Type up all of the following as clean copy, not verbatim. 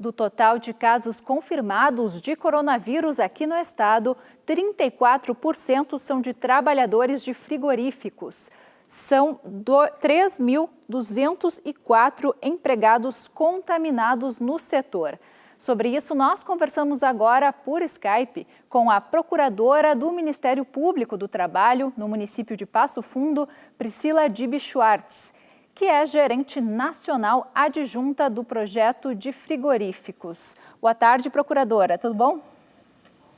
Do total de casos confirmados de coronavírus aqui no estado, 34% são de trabalhadores de frigoríficos. São 3.204 empregados contaminados no setor. Sobre isso, nós conversamos agora por Skype com a procuradora do Ministério Público do Trabalho no município de Passo Fundo, Priscila Dibi Schwartz, que é gerente nacional adjunta do projeto de frigoríficos. Boa tarde, procuradora. Tudo bom?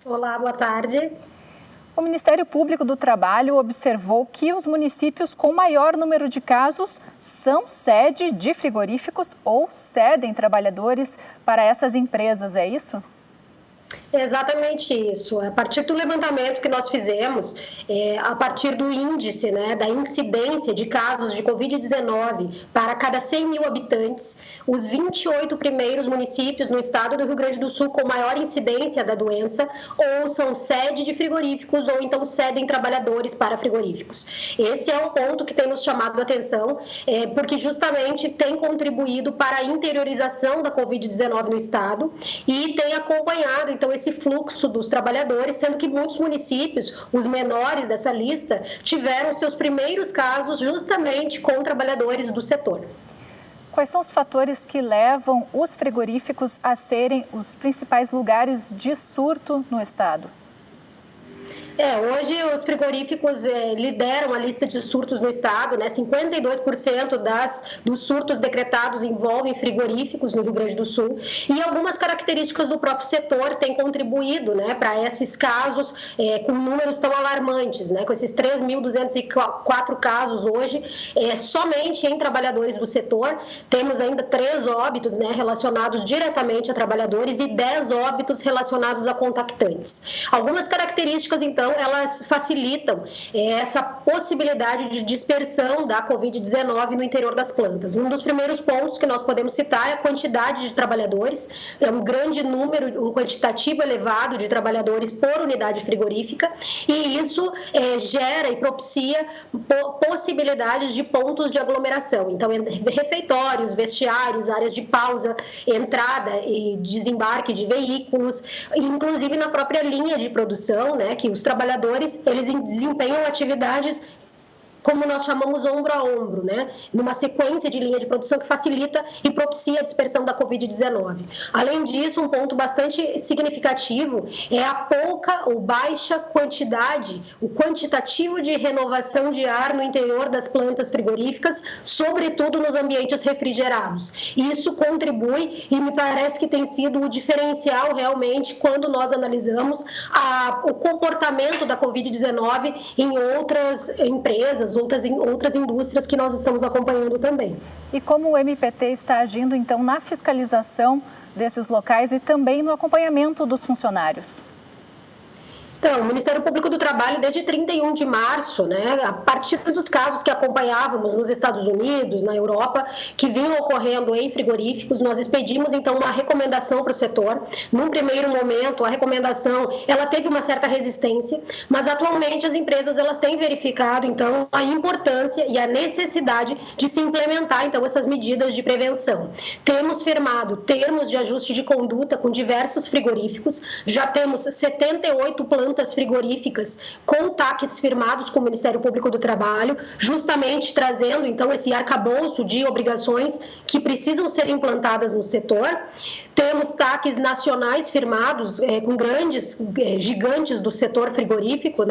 Olá, boa tarde. O Ministério Público do Trabalho observou que os municípios com maior número de casos são sede de frigoríficos ou cedem trabalhadores para essas empresas, é isso? Exatamente isso. A partir do levantamento que nós fizemos, a partir do índice, da incidência de casos de Covid-19 para cada 100 mil habitantes, os 28 primeiros municípios no estado do Rio Grande do Sul com maior incidência da doença ou são sede de frigoríficos ou então cedem trabalhadores para frigoríficos. Esse é um ponto que tem nos chamado a atenção, porque justamente tem contribuído para a interiorização da Covid-19 no estado e tem acompanhado então esse fluxo dos trabalhadores, sendo que muitos municípios, os menores dessa lista, tiveram seus primeiros casos justamente com trabalhadores do setor. Quais são os fatores que levam os frigoríficos a serem os principais lugares de surto no estado? Hoje os frigoríficos lideram a lista de surtos no estado, 52% dos surtos decretados envolvem frigoríficos no Rio Grande do Sul e algumas características do próprio setor têm contribuído para esses casos com números tão alarmantes, com esses 3.204 casos hoje, somente em trabalhadores do setor, temos ainda 3 óbitos relacionados diretamente a trabalhadores e 10 óbitos relacionados a contactantes. Algumas características, então, elas facilitam essa possibilidade de dispersão da Covid-19 no interior das plantas. Um dos primeiros pontos que nós podemos citar é a quantidade de trabalhadores, é um grande número, um quantitativo elevado de trabalhadores por unidade frigorífica e isso gera e propicia possibilidades de pontos de aglomeração. Então, refeitórios, vestiários, áreas de pausa, entrada e desembarque de veículos, inclusive na própria linha de produção, que os trabalhadores eles desempenham atividades como nós chamamos ombro a ombro, numa sequência de linha de produção que facilita e propicia a dispersão da Covid-19. Além disso, um ponto bastante significativo é a pouca ou baixa quantidade, o quantitativo de renovação de ar no interior das plantas frigoríficas, sobretudo nos ambientes refrigerados. Isso contribui e me parece que tem sido o diferencial realmente quando nós analisamos o comportamento da Covid-19 em outras empresas, outras indústrias que nós estamos acompanhando também. E como o MPT está agindo, então, na fiscalização desses locais e também no acompanhamento dos funcionários? Então, o Ministério Público do Trabalho, desde 31 de março, a partir dos casos que acompanhávamos nos Estados Unidos, na Europa, que vinham ocorrendo em frigoríficos, nós expedimos, então, uma recomendação para o setor. Num primeiro momento, a recomendação, ela teve uma certa resistência, mas atualmente as empresas, elas têm verificado, então, a importância e a necessidade de se implementar, então, essas medidas de prevenção. Temos firmado termos de ajuste de conduta com diversos frigoríficos, já temos 78 plantas frigoríficas com TACs firmados com o Ministério Público do Trabalho, justamente trazendo, então, esse arcabouço de obrigações que precisam ser implantadas no setor. Temos TACs nacionais firmados com grandes, gigantes do setor frigorífico,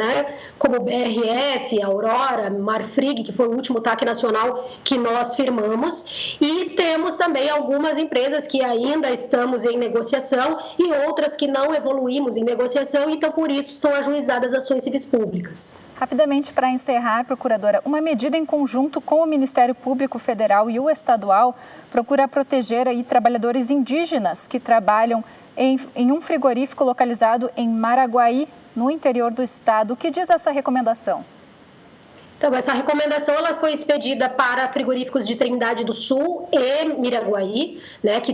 como BRF, Aurora, Marfrig, que foi o último TAC nacional que nós firmamos. E temos também algumas empresas que ainda estamos em negociação e outras que não evoluímos em negociação, então, por isso, são ajuizadas ações civis públicas. Rapidamente, para encerrar, procuradora, uma medida em conjunto com o Ministério Público Federal e o Estadual procura proteger aí trabalhadores indígenas que trabalham em um frigorífico localizado em Maraguaí, no interior do estado. O que diz essa recomendação? Então, essa recomendação ela foi expedida para frigoríficos de Trindade do Sul e Miraguaí, né, que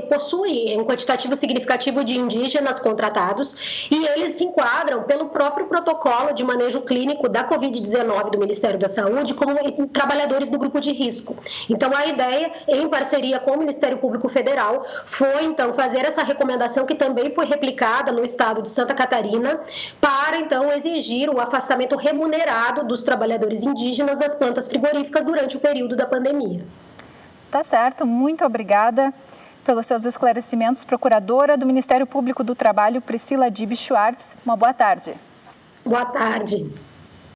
possuem um quantitativo significativo de indígenas contratados, e eles se enquadram pelo próprio protocolo de manejo clínico da Covid-19 do Ministério da Saúde como trabalhadores do grupo de risco. Então, a ideia, em parceria com o Ministério Público Federal, foi, então, fazer essa recomendação que também foi replicada no estado de Santa Catarina para, então, exigir o afastamento remunerado dos trabalhadores indígenas das plantas frigoríficas durante o período da pandemia. Tá certo, muito obrigada pelos seus esclarecimentos, procuradora do Ministério Público do Trabalho, Priscila Dib Schwartz. Uma boa tarde. Boa tarde.